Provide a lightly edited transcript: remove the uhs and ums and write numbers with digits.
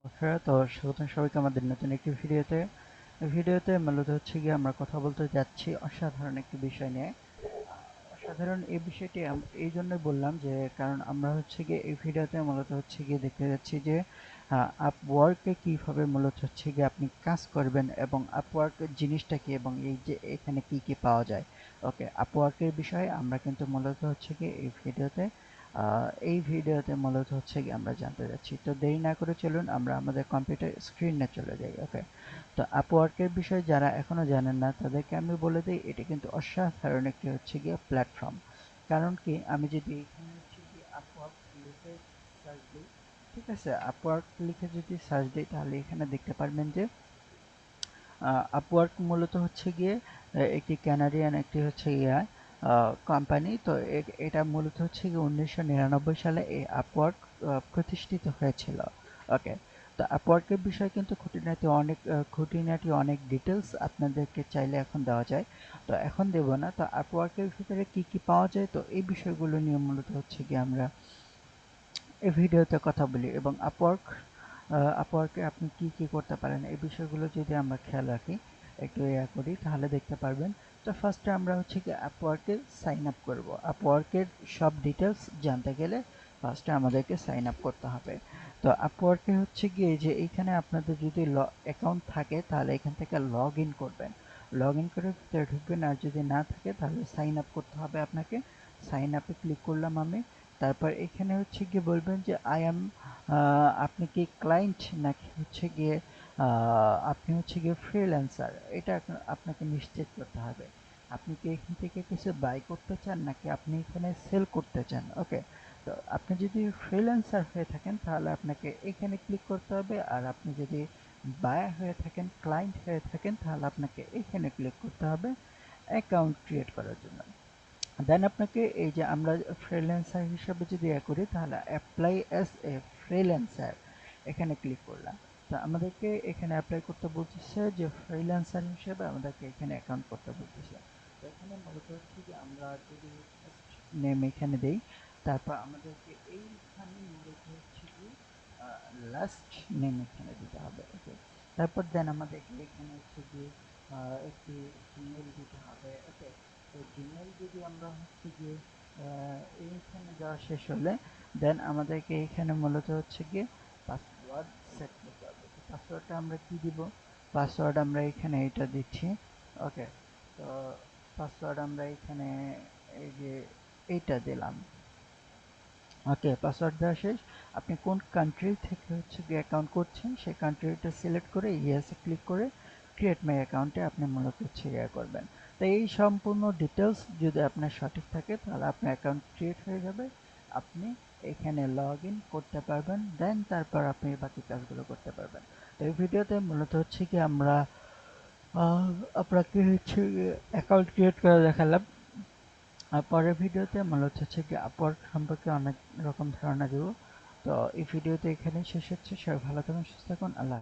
তো স্বাগতম সবাইকে আমাদের নতুন একটি ভিডিওতে। ভিডিওতে মূলত হচ্ছে গিয়ে আমরা কথা বলতে যাচ্ছি অসাধারণ একটি বিষয় নিয়ে। অসাধারণ এই বিষয়টি এই জন্যই বললাম যে কারণ আমরা হচ্ছে গিয়ে এই ভিডিওতে মূলত হচ্ছে গিয়ে দেখতে যাচ্ছি যে আপওয়ার্কে কিভাবে মূলত হচ্ছে গিয়ে আপনি কাজ করবেন এবং আপওয়ার্ক জিনিসটা কি এবং এই যে এখানে কি কি পাওয়া যায়। ওকে, আপওয়ার্কের বিষয়ে আমরা কিন্তু মূলত হচ্ছে গিয়ে এই ভিডিওতে মূলত হচ্ছে গিয়ে আমরা জানতে যাচ্ছি। তো দেরি না করে চলুন আমরা আমাদের কম্পিউটার স্ক্রিনে চলে যাই। ওকে, তো আপওয়ার্কের বিষয়ে যারা এখনো জানেন না তাদেরকে আমি বলে দিই, এটা কিন্তু অসাধারণ একটি হচ্ছে গিয়ে প্ল্যাটফর্ম। কারণ কি, আমি যদি এখানে হচ্ছে গিয়ে আপওয়ার্ক লিখে সার্চ দিই, ঠিক আছে, আপওয়ার্ক লিখে যদি সার্চ দিই তাহলে এখানে দেখতে পারবেন যে আপওয়ার্ক মূলত হচ্ছে গিয়ে একটি কানাডিয়ান একটি হচ্ছে ইয়া কোম্পানি। তো এটা মূলত হচ্ছে গিয়ে 1999 সালে এই আপওয়ার্ক প্রতিষ্ঠিত হয়েছিল। ওকে, তো আপওয়ার্কের বিষয়ে কিন্তু খুঁটিনাটি অনেক ডিটেলস আপনাদেরকে চাইলে এখন দেওয়া যায়। তো এখন দেব না। তো আপওয়ার্কের ভিতরে কি কি পাওয়া যায়, তো এই বিষয়গুলো নিয়ে মূলত হচ্ছে গিয়ে আমরা এই ভিডিওতে কথা বলি এবং আপওয়ার্কে আপনি কি কি করতে পারেন এই বিষয়গুলো যদি আমরা খেয়াল রাখি, একটু করি, তাহলে দেখতে পারবেন। তো ফার্স্টে আমরা হচ্ছে কি আপওয়ার্কে সাইন আপ করব। আপওয়ার্কের সব ডিটেলস জানতে গেলে ফার্স্টে আমাদেরকে সাইন আপ করতে হবে। তো আপওয়ার্কে হচ্ছে গিয়ে যে এইখানে আপনাদের যদি অ্যাকাউন্ট থাকে তাহলে এখান থেকে লগ ইন করবেন, লগ ইন করে ভিতরে ঢুকবেন, আর যদি না থাকে তাহলে সাইন আপ করতে হবে আপনাকে। সাইন আপে ক্লিক করলাম আমি। তারপর এখানে হচ্ছে গিয়ে বলবেন যে আই অ্যাম, আপনি কি ক্লায়েন্ট নাকি হচ্ছে গিয়ে আপনি হচ্ছে গিয়ে ফ্রিল্যান্সার, এটা আপনাকে নিশ্চিত করতে হবে। আপনি কি এখান থেকে কিছু বাই করতে চান নাকি আপনি এখানে সেল করতে চান। ওকে, তো আপনি যদি ফ্রিল্যান্সার হয়ে থাকেন তাহলে আপনাকে এখানে ক্লিক করতে হবে, আর আপনি যদি বায়ার হয়ে থাকেন, ক্লায়েন্ট হয়ে থাকেন, তাহলে আপনাকে এখানে ক্লিক করতে হবে অ্যাকাউন্ট ক্রিয়েট করার জন্য। দেন আপনাকে এই যে আমরা ফ্রিল্যান্সার হিসেবে যদি করি তাহলে অ্যাপ্লাই অ্যাজ এ ফ্রিল্যান্সার, এখানে ক্লিক করলাম। তো আমাদেরকে এখানে অ্যাপ্লাই করতে বলতেছে যে ফ্রিল্যান্সার হিসেবে আমাদেরকে এখানে অ্যাকাউন্ট করতে বলতেছে। তো এখানে মূলত হচ্ছে যে আমরা যদি নেম এখানে দেই, তারপর আমাদেরকে এইখানে মূলত হচ্ছে কি লাস্ট নেম এখানে দিতে হবে। ওকে, তারপর দেন আমাদেরকে এখানে হচ্ছে গিয়ে একটি জিমেল দিতে হবে। ওকে, তো জিমেল যদি আমরা হচ্ছে গিয়ে এইখানে দেওয়া শেষ হলে দেন আমাদেরকে এইখানে মূলত হচ্ছে গিয়ে পাসওয়ার্ড সেট করতে হবে। তো পাসওয়ার্ডটা আমরা কি দিব, পাসওয়ার্ড আমরা এখানে এটা দিচ্ছি। ওকে, তো পাসওয়ার্ড আমরা এখানে এই যে এইটা দিলাম। ওকে, পাসওয়ার্ড দেওয়া শেষ। আপনি কোন কান্ট্রি থেকে হচ্ছে গিয়ে অ্যাকাউন্ট করছেন সেই কান্ট্রিটা সিলেক্ট করে ইয়েসে ক্লিক করে ক্রিয়েট মাই অ্যাকাউন্টে আপনি মূলত হচ্ছে করবেন। তো এই সম্পূর্ণ ডিটেলস যদি আপনার সঠিক থাকে তাহলে আপনার অ্যাকাউন্ট ক্রিয়েট হয়ে যাবে, আপনি এখানে লগ ইন করতে পারবেন, দেন তারপর আপনি বাকি কাজগুলো করতে পারবেন। তো এই ভিডিওতে মূলত হচ্ছে কি আমরা আপনাকে হচ্ছে অ্যাকাউন্ট ক্রিয়েট করে দেখালাম। আর পরের ভিডিওতে মূলত হচ্ছে কি আপওয়ার্ক সম্পর্কে অনেক রকম ধারণা দেব। তো এই ভিডিওতে এখানেই শেষ হচ্ছে। সবাই ভালো থাকুন, সুস্থ থাকুন, আল্লাহ।